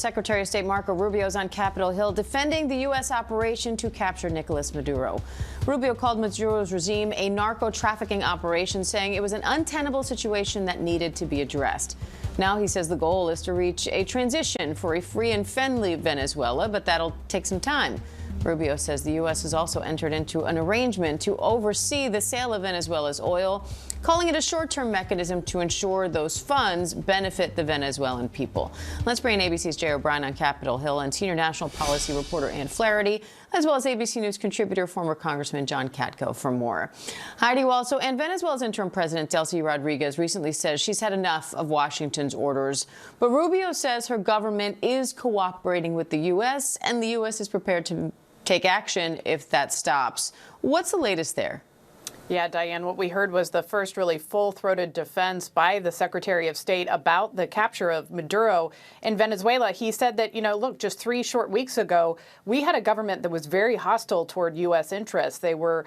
Secretary of State Marco Rubio is on Capitol Hill defending the U.S. operation to capture Nicolas Maduro. Rubio called Maduro's regime a narco-trafficking operation, saying it was an untenable situation that needed to be addressed. Now he says the goal is to reach a transition for a free and friendly Venezuela, but that'll take some time. Rubio says the U.S. has also entered into an arrangement to oversee the sale of Venezuela's oil, calling it a short-term mechanism to ensure those funds benefit the Venezuelan people. Let's bring in ABC's Jay O'Brien on Capitol Hill and senior national policy reporter Ann Flaherty, as well as ABC News contributor, former Congressman John Katko, for more. Hi to you also. And Venezuela's interim president, Delcy Rodriguez, recently says she's had enough of Washington's orders. But Rubio says her government is cooperating with the U.S., and the U.S. is prepared to take action if that stops. What's the latest there? Yeah, Diane, what we heard was the first really full-throated defense by the Secretary of State about the capture of Maduro in Venezuela. He said that, look, just 3 short weeks ago, we had a government that was very hostile toward U.S. interests. They were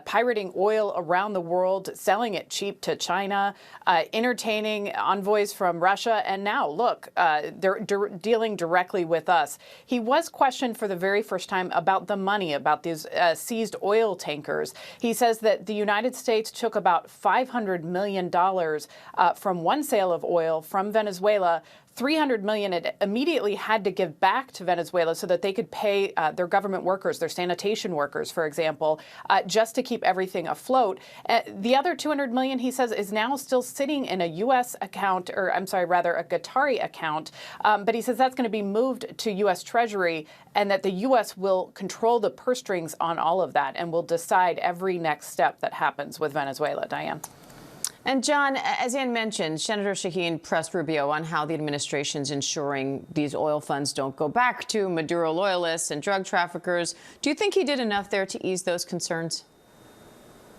pirating oil around the world, selling it cheap to China, entertaining envoys from Russia. And now, look, they're dealing directly with us. He was questioned for the very first time about the money, about these seized oil tankers. He says that the United States took about $500 million from one sale of oil from Venezuela. $300 million it immediately had to give back to Venezuela so that they could pay their government workers, their sanitation workers, for example, just to keep everything afloat. The other $200 million, he says, is now still sitting in a U.S. account, or I'm sorry, rather a Qatari account. But he says that's going to be moved to U.S. Treasury and that the U.S. will control the purse strings on all of that and will decide every next step that happens with Venezuela. Diane. And John, as Ann mentioned, Senator Shaheen pressed Rubio on how the administration's ensuring these oil funds don't go back to Maduro loyalists and drug traffickers. Do you think he did enough there to ease those concerns?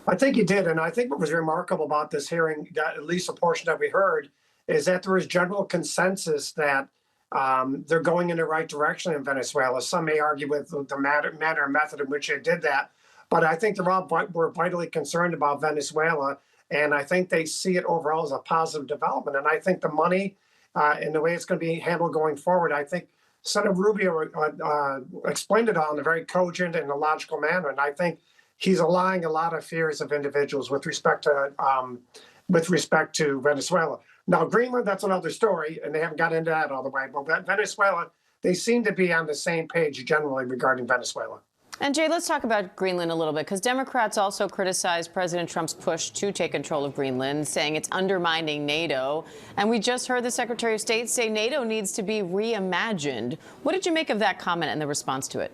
I think he did. And I think what was remarkable about this hearing, at least a portion that we heard, is that there was general consensus that they're going in the right direction in Venezuela. Some may argue with the manner and method in which they did that. But I think they're all were vitally concerned about Venezuela. And I think they see it overall as a positive development. And I think the money and the way it's going to be handled going forward, I think Senator Rubio explained it all in a very cogent and a logical manner. And I think he's allaying a lot of fears of individuals with respect to Venezuela. Now, Greenland, that's another story, and they haven't got into that all the way. But Venezuela, they seem to be on the same page generally regarding Venezuela. And Jay, let's talk about Greenland a little bit, because Democrats also criticized President Trump's push to take control of Greenland, saying it's undermining NATO. And we just heard the Secretary of State say NATO needs to be reimagined. What did you make of that comment and the response to it?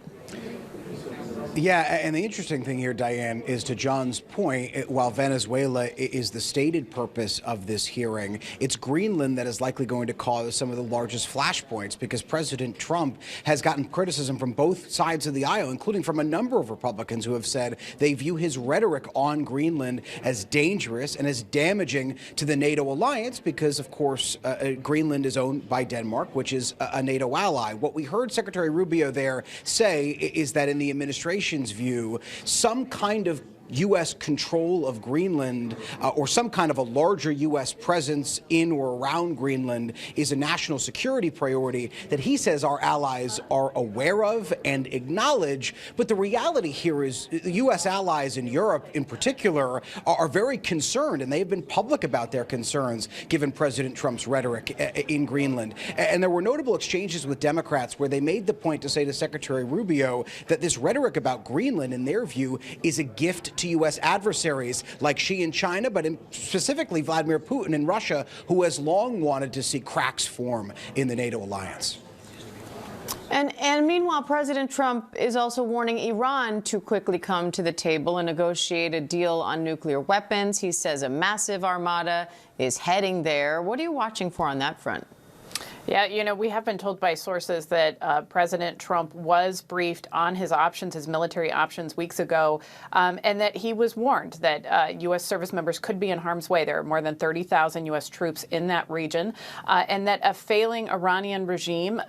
Yeah, and the interesting thing here, Diane, is to John's point, while Venezuela is the stated purpose of this hearing, it's Greenland that is likely going to cause some of the largest flashpoints, because President Trump has gotten criticism from both sides of the aisle, including from a number of Republicans who have said they view his rhetoric on Greenland as dangerous and as damaging to the NATO alliance because, of course, Greenland is owned by Denmark, which is a NATO ally. What we heard Secretary Rubio there say is that in the administration's view, some kind of U.S. control of Greenland or some kind of a larger U.S. presence in or around Greenland is a national security priority that he says our allies are aware of and acknowledge. But the reality here is the U.S. allies in Europe in particular are very concerned, and they've been public about their concerns given President Trump's rhetoric in Greenland. And there were notable exchanges with Democrats where they made the point to say to Secretary Rubio that this rhetoric about Greenland, in their view, is a gift to U.S. adversaries like Xi in China, but specifically Vladimir Putin in Russia, who has long wanted to see cracks form in the NATO alliance. And meanwhile, President Trump is also warning Iran to quickly come to the table and negotiate a deal on nuclear weapons. He says a massive armada is heading there. What are you watching for on that front? Yeah, we have been told by sources that President Trump was briefed on his options, his military options, weeks ago, and that he was warned that U.S. service members could be in harm's way. There are more than 30,000 U.S. troops in that region, and that a failing Iranian regime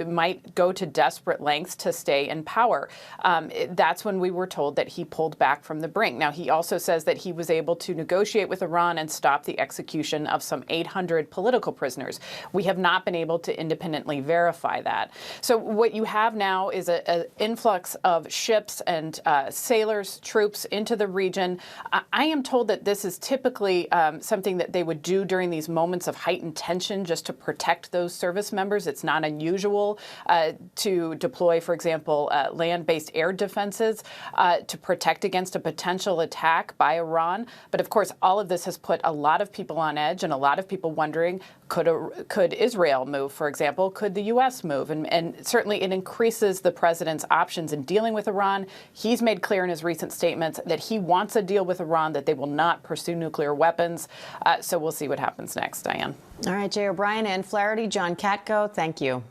might go to desperate lengths to stay in power. That's when we were told that he pulled back from the brink. Now, he also says that he was able to negotiate with Iran and stop the execution of some 800 political prisoners. We have not not been able to independently verify that. So what you have now is an influx of ships and sailors, troops into the region. I am told that this is typically something that they would do during these moments of heightened tension just to protect those service members. It's not unusual to deploy, for example, land-based air defenses to protect against a potential attack by Iran. But of course, all of this has put a lot of people on edge and a lot of people wondering, could Israel move, for example? Could the U.S. move? And certainly it increases the president's options in dealing with Iran. He's made clear in his recent statements that he wants a deal with Iran, that they will not pursue nuclear weapons. So we'll see what happens next, Diane. All right, Jay O'Brien and Flaherty, John Katko, thank you.